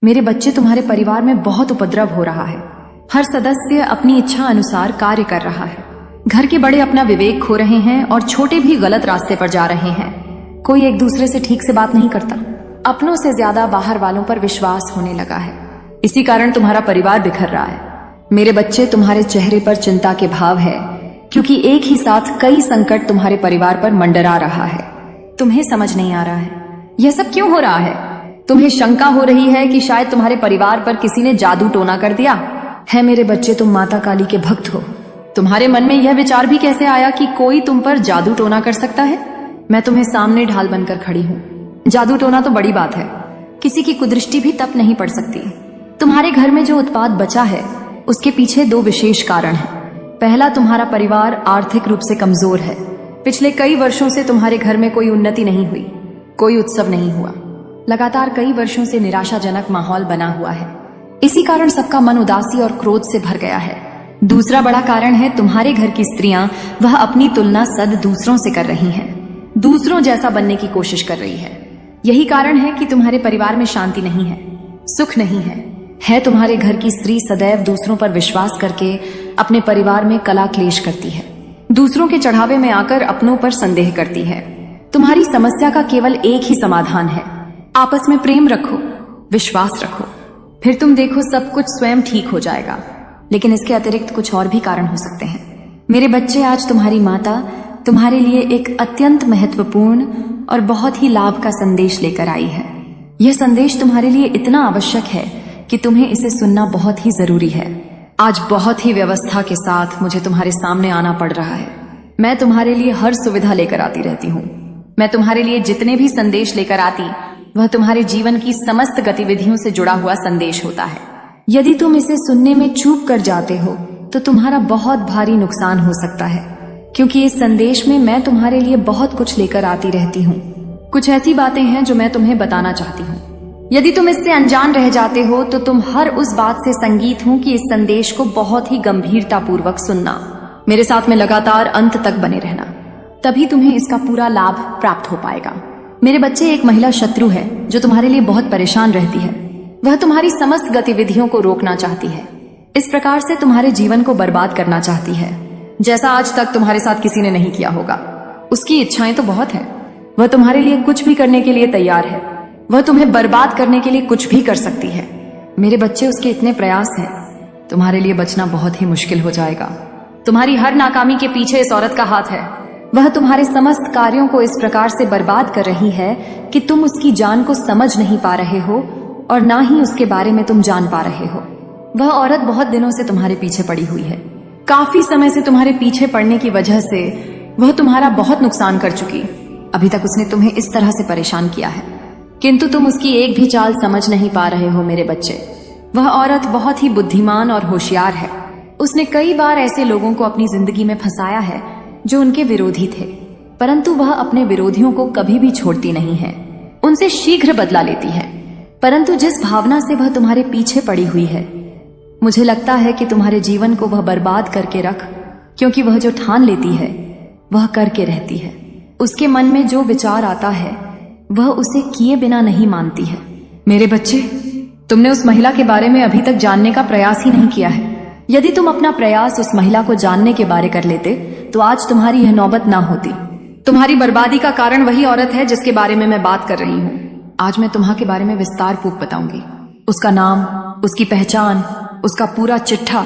मेरे बच्चे, तुम्हारे परिवार में बहुत उपद्रव हो रहा है। हर सदस्य अपनी इच्छा अनुसार कार्य कर रहा है। घर के बड़े अपना विवेक खो रहे हैं और छोटे भी गलत रास्ते पर जा रहे हैं। कोई एक दूसरे से ठीक से बात नहीं करता। अपनों से ज्यादा बाहर वालों पर विश्वास होने लगा है। इसी कारण तुम्हारा परिवार बिखर रहा है। मेरे बच्चे, तुम्हारे चेहरे पर चिंता के भाव है, क्योंकि एक ही साथ कई संकट तुम्हारे परिवार पर मंडरा रहा है। तुम्हें समझ नहीं आ रहा है यह सब क्यों हो रहा है। तुम्हें शंका हो रही है कि शायद तुम्हारे परिवार पर किसी ने जादू टोना कर दिया है। मेरे बच्चे, तुम माता काली के भक्त हो। तुम्हारे मन में यह विचार भी कैसे आया कि कोई तुम पर जादू टोना कर सकता है। मैं तुम्हें सामने ढाल बनकर खड़ी हूँ। जादू टोना तो बड़ी बात है, किसी की कुदृष्टि भी तब नहीं पड़ सकती। तुम्हारे घर में जो उत्पात बचा है उसके पीछे दो विशेष कारण हैं। पहला, तुम्हारा परिवार आर्थिक रूप से कमजोर है। पिछले कई वर्षों से तुम्हारे घर में कोई उन्नति नहीं हुई, कोई उत्सव नहीं हुआ। लगातार कई वर्षों से निराशाजनक माहौल बना हुआ है। इसी कारण सबका मन उदासी और क्रोध से भर गया है। दूसरा बड़ा कारण है, तुम्हारे घर की स्त्रियां वह अपनी तुलना सद दूसरों से कर रही हैं, दूसरों जैसा बनने की कोशिश कर रही है। यही कारण है कि तुम्हारे परिवार में शांति नहीं है, सुख नहीं है। तुम्हारे घर की स्त्री सदैव दूसरों पर विश्वास करके अपने परिवार में कला क्लेश करती है, दूसरों के चढ़ावे में आकर अपनों पर संदेह करती है। तुम्हारी समस्या का केवल एक ही समाधान है, आपस में प्रेम रखो, विश्वास रखो, फिर तुम देखो सब कुछ स्वयं ठीक हो जाएगा। लेकिन इसके अतिरिक्त कुछ और भी कारण हो सकते हैं। मेरे बच्चे, आज तुम्हारी माता तुम्हारे लिए एक अत्यंत महत्वपूर्ण और बहुत ही लाभ का संदेश लेकर आई है। यह संदेश तुम्हारे लिए इतना आवश्यक है कि तुम्हें इसे सुनना बहुत ही जरूरी है। आज बहुत ही व्यवस्था के साथ मुझे तुम्हारे सामने आना पड़ रहा है। मैं तुम्हारे लिए हर सुविधा लेकर आती रहती हूँ। मैं तुम्हारे लिए जितने भी संदेश लेकर आती वह तुम्हारे जीवन की समस्त गतिविधियों से जुड़ा हुआ संदेश होता है। यदि तुम इसे सुनने में चूक कर जाते हो तो तुम्हारा बहुत भारी नुकसान हो सकता है, क्योंकि इस संदेश में मैं तुम्हारे लिए बहुत कुछ लेकर आती रहती हूँ। कुछ ऐसी बातें हैं जो मैं तुम्हें बताना चाहती हूँ। यदि तुम इससे अनजान रह जाते हो तो तुम हर उस बात से संगीत हूँ कि इस संदेश को बहुत ही गंभीरता पूर्वक सुनना। मेरे साथ में लगातार अंत तक बने रहना, तभी तुम्हें इसका पूरा लाभ प्राप्त हो पाएगा। मेरे बच्चे, एक महिला शत्रु है जो तुम्हारे लिए बहुत परेशान रहती है। वह तुम्हारी समस्त गतिविधियों को रोकना चाहती है, इस प्रकार से तुम्हारे जीवन को बर्बाद करना चाहती है, जैसा आज तक तुम्हारे साथ किसी ने नहीं किया होगा। उसकी इच्छाएं तो बहुत हैं, वह तुम्हारे लिए कुछ भी करने के लिए तैयार है। वह तुम्हें बर्बाद करने के लिए कुछ भी कर सकती है। मेरे बच्चे, उसके इतने प्रयास हैं, तुम्हारे लिए बचना बहुत ही मुश्किल हो जाएगा। तुम्हारी हर नाकामी के पीछे इस औरत का हाथ है। वह तुम्हारे समस्त कार्यों को इस प्रकार से बर्बाद कर रही है कि तुम उसकी जान को समझ नहीं पा रहे हो और ना ही उसके बारे में तुम जान पा रहे हो। वह औरत बहुत दिनों से तुम्हारे पीछे पड़ी हुई है। काफी समय से तुम्हारे पीछे पड़ने की वजह से वह तुम्हारा बहुत नुकसान कर चुकी। अभी तक उसने तुम्हें इस तरह से परेशान किया है, किंतु तुम उसकी एक भी चाल समझ नहीं पा रहे हो। मेरे बच्चे, वह औरत बहुत ही बुद्धिमान और होशियार है। उसने कई बार ऐसे लोगों को अपनी जिंदगी में फंसाया है जो उनके विरोधी थे, परंतु वह अपने विरोधियों को कभी भी छोड़ती नहीं है, उनसे शीघ्र बदला लेती है। परंतु जिस भावना से वह तुम्हारे पीछे पड़ी हुई है, मुझे लगता है कि तुम्हारे जीवन को वह बर्बाद करके रख, क्योंकि वह जो ठान लेती है वह करके रहती है। उसके मन में जो विचार आता है वह उसे किए बिना नहीं मानती है। मेरे बच्चे, तुमने उस महिला के बारे में अभी तक जानने का प्रयास ही नहीं किया है। यदि तुम अपना प्रयास उस महिला को जानने के बारे कर लेते तो आज तुम्हारी यह नौबत ना होती। तुम्हारी बर्बादी का कारण वही औरत है जिसके बारे में मैं बात कर रही हूँ। आज मैं तुम्हारे बारे में विस्तार पूर्वक बताऊंगी। उसका नाम, उसकी पहचान, उसका पूरा चिट्ठा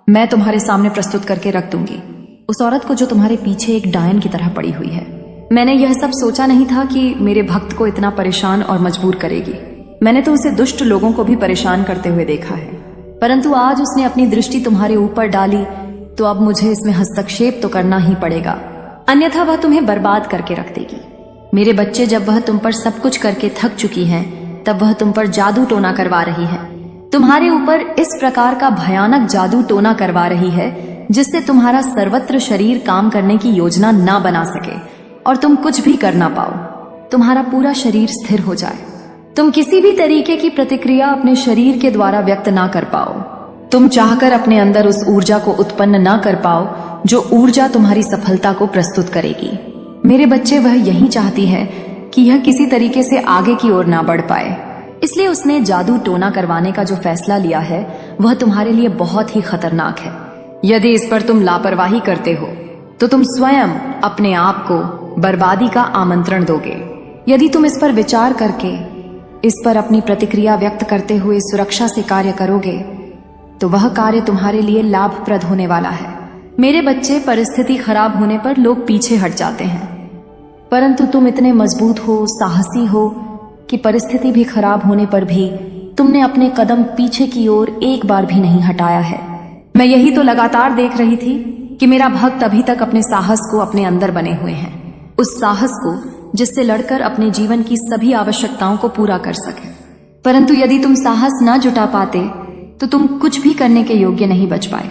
मैं तुम्हारे सामने प्रस्तुत करके रख दूंगी। उस औरत को जो तुम्हारे पीछे एक डायन की तरह पड़ी हुई है। मैंने यह सब सोचा नहीं था कि मेरे भक्त को इतना परेशान और मजबूर करेगी। मैंने तो उसे दुष्ट लोगों को भी परेशान करते हुए देखा है, परंतु आज उसने अपनी दृष्टि तुम्हारे ऊपर डाली तो अब मुझे इसमें हस्तक्षेप तो करना ही पड़ेगा, अन्यथा वह तुम्हें बर्बाद करके रख देगी। मेरे बच्चे, जब वह तुम पर सब कुछ करके थक चुकी है तब वह तुम पर जादू टोना करवा रही है। तुम्हारे ऊपर इस प्रकार का भयानक जादू टोना करवा रही है जिससे तुम्हारा सर्वत्र शरीर काम करने की योजना ना बना सके और तुम कुछ भी कर ना पाओ। तुम्हारा पूरा शरीर स्थिर हो जाए, तुम किसी भी तरीके की प्रतिक्रिया अपने शरीर के द्वारा व्यक्त ना कर पाओ। तुम चाहकर अपने अंदर उस ऊर्जा को उत्पन्न ना कर पाओ जो ऊर्जा तुम्हारी सफलता को प्रस्तुत करेगी। मेरे बच्चे, वह यही चाहती है कि यह किसी तरीके से आगे की ओर ना बढ़ पाए। इसलिए उसने जादू टोना करवाने का जो फैसला लिया है वह तुम्हारे लिए बहुत ही खतरनाक है। यदि इस पर तुम लापरवाही करते हो तो तुम स्वयं अपने आप को बर्बादी का आमंत्रण दोगे। यदि तुम इस पर विचार करके इस पर अपनी प्रतिक्रिया व्यक्त करते हुए सुरक्षा से कार्य करोगे तो वह कार्य तुम्हारे लिए लाभप्रद होने वाला है। मेरे बच्चे, परिस्थिति खराब होने पर लोग पीछे हट जाते हैं, परंतु तुम इतने मजबूत हो, साहसी हो कि परिस्थिति भी खराब होने पर भी तुमने अपने कदम पीछे की ओर एक बार भी नहीं हटाया है। मैं यही तो लगातार देख रही थी कि मेरा भक्त अभी तक अपने साहस को अपने अंदर बने हुए हैं, उस साहस को जिससे लड़कर अपने जीवन की सभी आवश्यकताओं को पूरा कर सके। परंतु यदि तुम साहस न जुटा पाते तो तुम कुछ भी करने के योग्य नहीं बच पाए,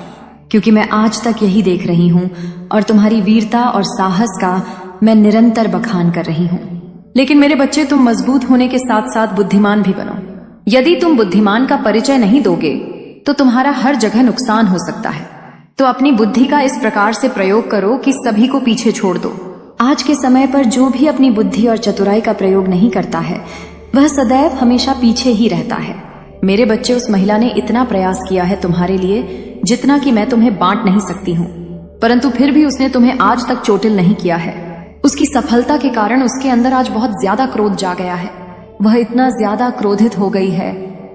क्योंकि मैं आज तक यही देख रही हूं और तुम्हारी वीरता और साहस का मैं निरंतर बखान कर रही हूं। लेकिन मेरे बच्चे, तुम मजबूत होने के साथ साथ बुद्धिमान भी बनो। यदि तुम बुद्धिमान का परिचय नहीं दोगे तो तुम्हारा हर जगह नुकसान हो सकता है। तो अपनी बुद्धि का इस प्रकार से प्रयोग करो कि सभी को पीछे छोड़ दो। आज के समय पर जो भी अपनी बुद्धि और चतुराई का प्रयोग नहीं करता है वह सदैव हमेशा पीछे ही रहता है। मेरे बच्चे, उस महिला ने इतना प्रयास किया है तुम्हारे लिए जितना कि मैं तुम्हें बांट नहीं सकती हूँ, परंतु फिर भी उसने तुम्हें आज तक चोटिल नहीं किया है। उसकी सफलता के कारण उसके अंदर आज बहुत ज्यादा क्रोध जा गया है। वह इतना ज्यादा क्रोधित हो गई है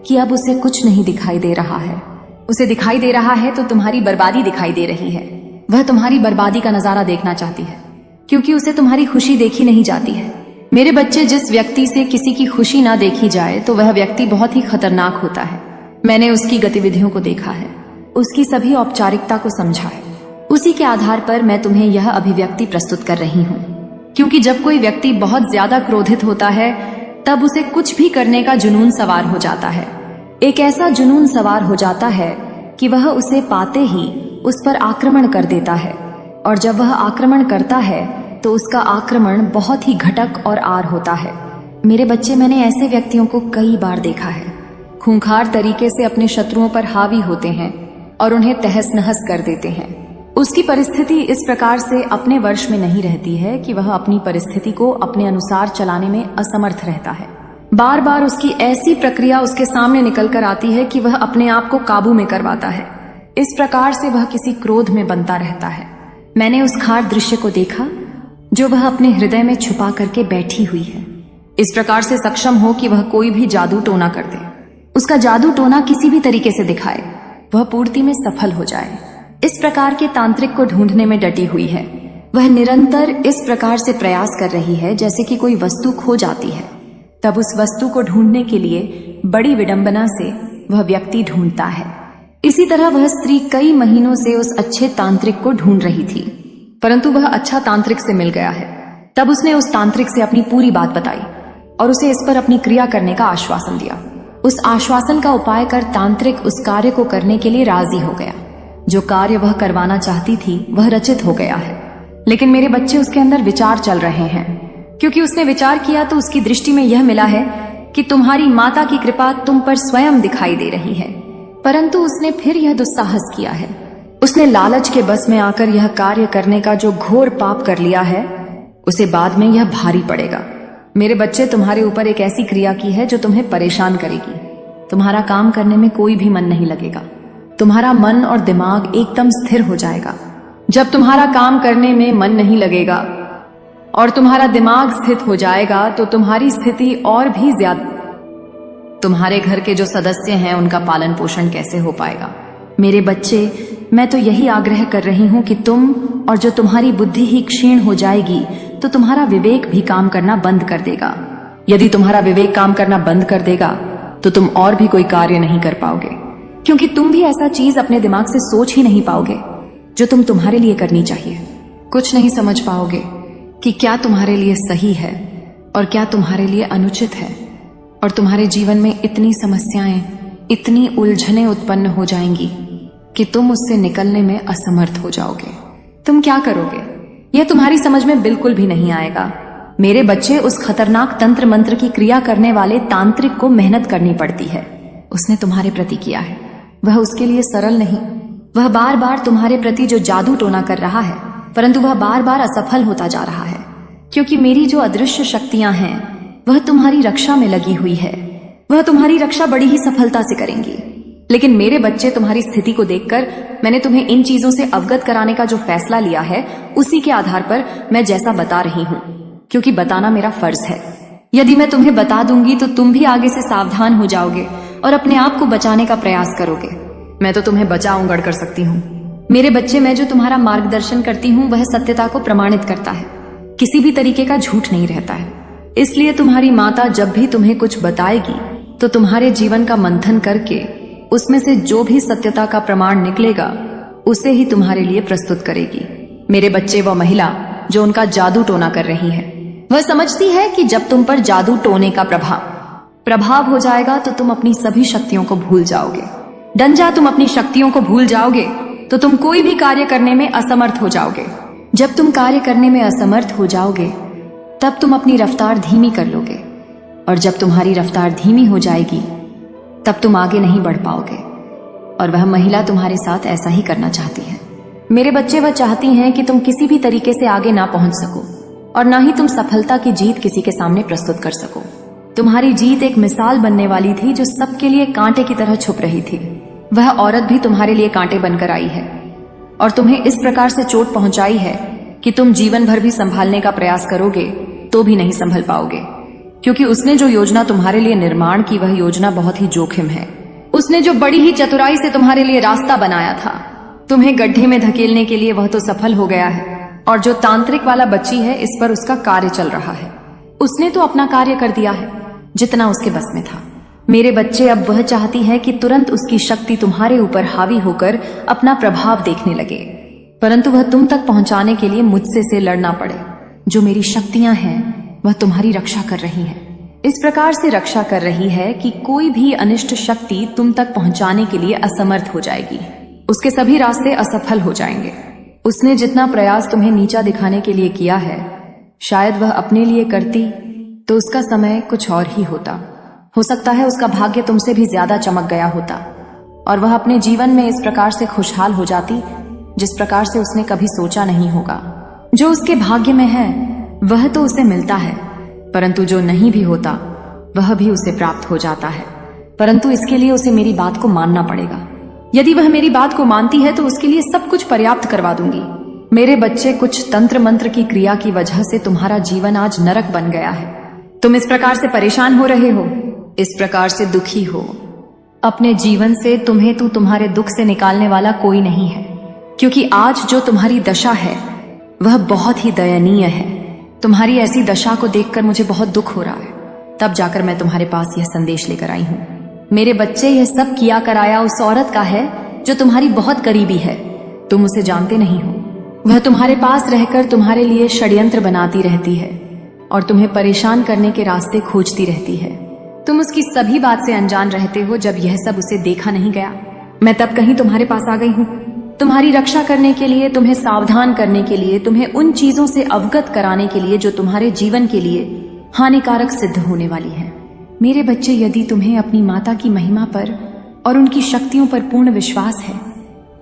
कि अब उसे कुछ नहीं दिखाई दे रहा है। उसे दिखाई दे रहा है तो तुम्हारी बर्बादी दिखाई दे रही है। वह तुम्हारी बर्बादी का नजारा देखना चाहती है, क्योंकि उसे तुम्हारी खुशी देखी नहीं जाती है। मेरे बच्चे, जिस व्यक्ति से किसी की खुशी ना देखी जाए तो वह व्यक्ति बहुत ही खतरनाक होता है। मैंने उसकी गतिविधियों को देखा है, उसकी सभी औपचारिकता को समझा है। उसी के आधार पर मैं तुम्हें यह अभिव्यक्ति प्रस्तुत कर रही हूँ, क्योंकि जब कोई व्यक्ति बहुत ज्यादा क्रोधित होता है तब उसे कुछ भी करने का जुनून सवार हो जाता है। एक ऐसा जुनून सवार हो जाता है कि वह उसे पाते ही उस पर आक्रमण कर देता है, और जब वह आक्रमण करता है तो उसका आक्रमण बहुत ही घटक और आर होता है। मेरे बच्चे, मैंने ऐसे व्यक्तियों को कई बार देखा है। खूंखार तरीके से अपने शत्रुओं पर हावी होते हैं और उन्हें तहस नहस कर देते हैं। उसकी परिस्थिति इस प्रकार से अपने वश में नहीं रहती है कि वह अपनी परिस्थिति को अपने अनुसार चलाने में असमर्थ रहता है। बार बार उसकी ऐसी प्रक्रिया उसके सामने निकल कर आती है कि वह अपने आप को काबू में करवाता है। इस प्रकार से वह किसी क्रोध में बनता रहता है। मैंने उस खार दृश्य को देखा जो वह अपने हृदय में छुपा करके बैठी हुई है, इस प्रकार से सक्षम हो कि वह कोई भी जादू टोना कर दे, उसका जादू टोना किसी भी तरीके से दिखाए, वह पूर्ति में सफल हो जाए। इस प्रकार के तांत्रिक को ढूंढने में डटी हुई है। वह निरंतर इस प्रकार से प्रयास कर रही है जैसे कि कोई वस्तु खो जाती है, तब उस वस्तु को ढूंढने के लिए बड़ी विडंबना से वह व्यक्ति ढूंढता है। इसी तरह वह स्त्री कई महीनों से उस अच्छे तांत्रिक को ढूंढ रही थी, परंतु वह अच्छा तांत्रिक से मिल गया है। तब उसने उस तांत्रिक से अपनी पूरी बात बताई और उसे इस पर अपनी क्रिया करने का आश्वासन दिया। उस आश्वासन का उपाय कर तांत्रिक उस कार्य को करने के लिए राजी हो गया। जो कार्य वह करवाना चाहती थी वह रचित हो गया है। लेकिन मेरे बच्चे, उसके अंदर विचार चल रहे हैं, क्योंकि उसने विचार किया तो उसकी दृष्टि में यह मिला है कि तुम्हारी माता की कृपा तुम पर स्वयं दिखाई दे रही है। परंतु उसने फिर यह दुस्साहस किया है। उसने लालच के बस में आकर यह कार्य करने का जो घोर पाप कर लिया है उसे बाद में यह भारी पड़ेगा। मेरे बच्चे, तुम्हारे ऊपर एक ऐसी क्रिया की है जो तुम्हें परेशान करेगी। तुम्हारा काम करने में कोई भी मन नहीं लगेगा। तुम्हारा मन और दिमाग एकदम स्थिर हो जाएगा। जब तुम्हारा काम करने में मन नहीं लगेगा और तुम्हारा दिमाग स्थित हो जाएगा तो तुम्हारी स्थिति और भी ज्यादा, तुम्हारे घर के जो सदस्य हैं उनका पालन पोषण कैसे हो पाएगा। मेरे बच्चे, मैं तो यही आग्रह कर रही हूं कि तुम और जो तुम्हारी बुद्धि ही क्षीण हो जाएगी तो तुम्हारा विवेक भी काम करना बंद कर देगा। यदि तुम्हारा विवेक काम करना बंद कर देगा तो तुम और भी कोई कार्य नहीं कर पाओगे, क्योंकि तुम भी ऐसा चीज अपने दिमाग से सोच ही नहीं पाओगे जो तुम्हारे लिए करनी चाहिए। कुछ नहीं समझ पाओगे कि क्या तुम्हारे लिए सही है और क्या तुम्हारे लिए अनुचित है, और तुम्हारे जीवन में इतनी समस्याएं, इतनी उलझनें उत्पन्न हो जाएंगी कि तुम उससे निकलने में असमर्थ हो जाओगे। तुम क्या करोगे यह तुम्हारी समझ में बिल्कुल भी नहीं आएगा। मेरे बच्चे, उस खतरनाक तंत्र मंत्र की क्रिया करने वाले तांत्रिक को मेहनत करनी पड़ती है। उसने तुम्हारे प्रति किया है, वह उसके लिए सरल नहीं। वह बार बार तुम्हारे प्रति जो जादू टोना कर रहा है, परंतु वह बार बार असफल होता जा रहा है, क्योंकि मेरी जो अदृश्य शक्तियां हैं वह तुम्हारी रक्षा में लगी हुई है। वह तुम्हारी रक्षा बड़ी ही सफलता से करेंगी। लेकिन मेरे बच्चे, तुम्हारी स्थिति को देखकर मैंने तुम्हें इन चीजों से अवगत कराने का जो फैसला लिया है, उसी के आधार पर मैं जैसा बता रही हूँ, क्योंकि बताना मेरा फर्ज है। यदि मैं तुम्हें बता दूंगी तो तुम भी आगे से सावधान हो जाओगे और अपने आप को बचाने का प्रयास करोगे। मैं तो तुम्हें बचाऊं गढ़ कर सकती हूँ। मेरे बच्चे, मैं जो तुम्हारा मार्गदर्शन करती हूँ वह सत्यता को प्रमाणित करता है, किसी भी तरीके का झूठ नहीं रहता है। इसलिए तुम्हारी माता जब भी तुम्हें कुछ बताएगी तो तुम्हारे जीवन का मंथन करके उसमें से जो भी सत्यता का प्रमाण निकलेगा उसे ही तुम्हारे लिए प्रस्तुत करेगी। मेरे बच्चे, वह महिला जो उनका जादू टोना कर रही है, वह समझती है कि जब तुम पर जादू टोने का प्रभाव हो जाएगा तो तुम अपनी सभी शक्तियों को भूल जाओगे। डंजा, तुम अपनी शक्तियों को भूल जाओगे तो तुम कोई भी कार्य करने में असमर्थ हो जाओगे। जब तुम कार्य करने में असमर्थ हो जाओगे तब तुम अपनी रफ्तार धीमी कर लोगे, और जब तुम्हारी रफ्तार धीमी हो जाएगी तब तुम आगे नहीं बढ़ पाओगे। और वह महिला तुम्हारे साथ ऐसा ही करना चाहती है। मेरे बच्चे, वह चाहती हैं कि तुम किसी भी तरीके से आगे ना पहुंच सको और ना ही तुम सफलता की जीत किसी के सामने प्रस्तुत कर सको। तुम्हारी जीत एक मिसाल बनने वाली थी जो सबके लिए कांटे की तरह छुप रही थी। वह औरत भी तुम्हारे लिए कांटे बनकर आई है और तुम्हें इस प्रकार से चोट पहुंचाई है कि तुम जीवन भर भी संभालने का प्रयास करोगे तो भी नहीं संभल पाओगे, क्योंकि उसने जो योजना तुम्हारे लिए निर्माण की वह योजना बहुत ही जोखिम है। उसने जो बड़ी ही चतुराई से तुम्हारे लिए रास्ता बनाया था, तुम्हें गड्ढे में धकेलने के लिए, वह तो सफल हो गया है। और जो तांत्रिक वाला बच्ची है, इस पर उसका कार्य चल रहा है। उसने तो अपना कार्य कर दिया है जितना उसके बस में था। मेरे बच्चे, अब वह चाहती है कि तुरंत उसकी शक्ति तुम्हारे ऊपर हावी होकर अपना प्रभाव देखने लगे, परंतु वह तुम तक पहुंचाने के लिए मुझसे से लड़ना पड़े। जो मेरी शक्तियां हैं वह तुम्हारी रक्षा कर रही है, इस प्रकार से रक्षा कर रही है कि कोई भी अनिष्ट शक्ति तुम तक पहुंचाने के लिए असमर्थ हो जाएगी। उसके सभी रास्ते असफल हो जाएंगे। उसने जितना प्रयास तुम्हें नीचा दिखाने के लिए किया है, शायद वह अपने लिए करती तो उसका समय कुछ और ही होता। हो सकता है उसका भाग्य तुमसे भी ज्यादा चमक गया होता और वह अपने जीवन में इस प्रकार से खुशहाल हो जाती जिस प्रकार से उसने कभी सोचा नहीं होगा। जो उसके भाग्य में है वह तो उसे मिलता है, परंतु जो नहीं भी होता वह भी उसे प्राप्त हो जाता है। परंतु इसके लिए उसे मेरी बात को मानना पड़ेगा। यदि वह मेरी बात को मानती है तो उसके लिए सब कुछ पर्याप्त करवा दूंगी। मेरे बच्चे, कुछ तंत्र मंत्र की क्रिया की वजह से तुम्हारा जीवन आज नरक बन गया है। तुम इस प्रकार से परेशान हो रहे हो, इस प्रकार से दुखी हो अपने जीवन से। तुम्हें तो तुम्हारे दुख से निकालने वाला कोई नहीं है, क्योंकि आज जो तुम्हारी दशा है वह बहुत ही दयनीय है। तुम्हारी ऐसी दशा को देखकर मुझे बहुत दुख हो रहा है। तब जाकर मैं तुम्हारे पास यह संदेश लेकर आई हूँ। मेरे बच्चे, यह सब किया कराया उस औरत का है जो तुम्हारी बहुत करीबी है। तुम उसे जानते नहीं हो। वह तुम्हारे पास रहकर तुम्हारे लिए षड्यंत्र बनाती रहती है और तुम्हें परेशान करने के रास्ते खोजती रहती है। तुम उसकी सभी बात से अनजान रहते हो। जब यह सब उसे देखा नहीं गया, मैं तब कहीं तुम्हारे पास आ गई हूँ, तुम्हारी रक्षा करने के लिए, तुम्हें सावधान करने के लिए, तुम्हें उन चीजों से अवगत कराने के लिए जो तुम्हारे जीवन के लिए हानिकारक सिद्ध होने वाली है। मेरे बच्चे, यदि तुम्हें अपनी माता की महिमा पर और उनकी शक्तियों पर पूर्ण विश्वास है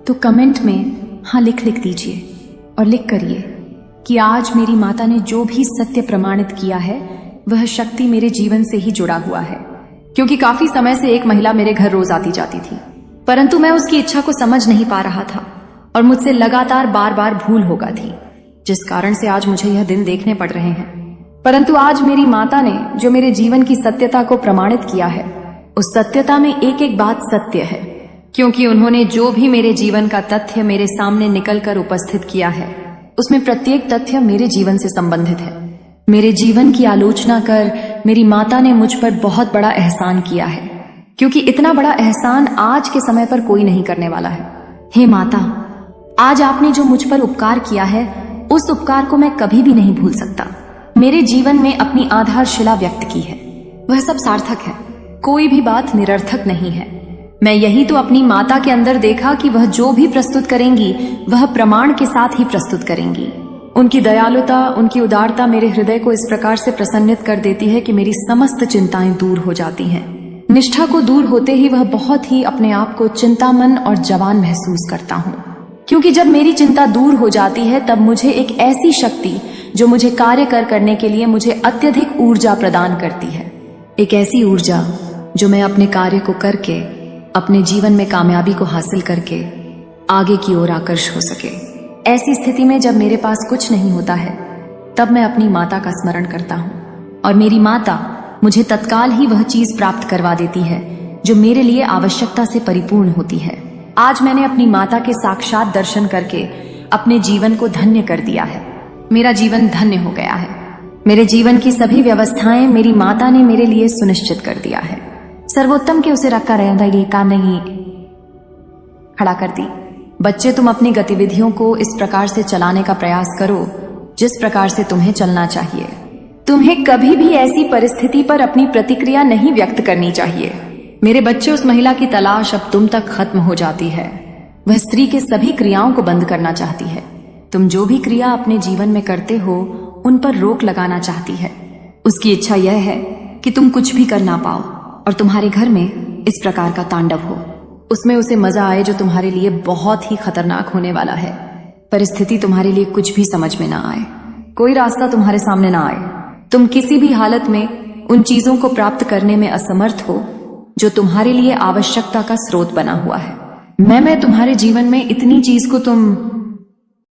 तो कमेंट में हाँ लिख दीजिए और लिख करिए कि आज मेरी माता ने जो भी सत्य प्रमाणित किया है वह शक्ति मेरे जीवन से ही जुड़ा हुआ है। क्योंकि काफी समय से एक महिला मेरे घर रोज आती जाती थी, परंतु मैं उसकी इच्छा को समझ नहीं पा रहा था और मुझसे लगातार बार बार भूल हो गई थी, जिस कारण से आज मुझे यह दिन देखने पड़ रहे हैं। परंतु आज मेरी माता ने जो मेरे जीवन की सत्यता को प्रमाणित किया है, उस सत्यता में एक एक बात सत्य है, क्योंकि उन्होंने जो भी मेरे जीवन का तथ्य मेरे सामने निकलकर उपस्थित किया है उसमें प्रत्येक तथ्य मेरे जीवन से संबंधित है। मेरे जीवन की आलोचना कर मेरी माता ने मुझ पर बहुत बड़ा एहसान किया है, क्योंकि इतना बड़ा एहसान आज के समय पर कोई नहीं करने वाला है। हे माता, आज आपने जो मुझ पर उपकार किया है उस उपकार को मैं कभी भी नहीं भूल सकता। मेरे जीवन में अपनी आधारशिला व्यक्त की है, वह सब सार्थक है, कोई भी बात निरर्थक नहीं है। मैं यही तो अपनी माता के अंदर देखा कि वह जो भी प्रस्तुत करेंगी वह प्रमाण के साथ ही प्रस्तुत करेंगी। उनकी दयालुता, उनकी उदारता मेरे हृदय को इस प्रकार से प्रसन्नित कर देती है कि मेरी समस्त चिंताएं दूर हो जाती हैं। निष्ठा को दूर होते ही वह बहुत ही अपने आप को चिंतामन और जवान महसूस करता हूँ, क्योंकि जब मेरी चिंता दूर हो जाती है तब मुझे एक ऐसी शक्ति जो मुझे कार्य करने के लिए मुझे अत्यधिक ऊर्जा प्रदान करती है, एक ऐसी ऊर्जा जो मैं अपने कार्य को करके अपने जीवन में कामयाबी को हासिल करके आगे की ओर आकर्ष हो सके। ऐसी स्थिति में जब मेरे पास कुछ नहीं होता है तब मैं अपनी माता का स्मरण करता हूँ और मेरी माता मुझे तत्काल ही वह चीज प्राप्त करवा देती है जो मेरे लिए आवश्यकता से परिपूर्ण होती है। आज मैंने अपनी माता के साक्षात दर्शन करके अपने जीवन को धन्य कर दिया है। मेरा जीवन धन्य हो गया है। मेरे जीवन की सभी व्यवस्थाएं मेरी माता ने मेरे लिए सुनिश्चित कर दिया है। सर्वोत्तम के उसे रखा रहता ये काम नहीं खड़ा कर दी। बच्चे, तुम अपनी गतिविधियों को इस प्रकार से चलाने का प्रयास करो जिस प्रकार से तुम्हें चलना चाहिए। तुम्हें कभी भी ऐसी परिस्थिति पर अपनी प्रतिक्रिया नहीं व्यक्त करनी चाहिए। मेरे बच्चे, उस महिला की तलाश अब तुम तक खत्म हो जाती है। वह स्त्री के सभी क्रियाओं को बंद करना चाहती है। तुम जो भी क्रिया अपने जीवन में करते हो उन पर रोक लगाना चाहती है। उसकी इच्छा यह है कि तुम कुछ भी कर ना पाओ और तुम्हारे घर में इस प्रकार का तांडव हो। उसमें उसे मजा आए जो तुम्हारे लिए बहुत ही खतरनाक होने वाला है। परिस्थिति तुम्हारे लिए कुछ भी समझ में ना आए, कोई रास्ता तुम्हारे सामने ना आए, तुम किसी भी हालत में उन चीजों को प्राप्त करने में असमर्थ हो जो तुम्हारे लिए आवश्यकता का स्रोत बना हुआ है। मैं तुम्हारे जीवन में इतनी चीज को तुम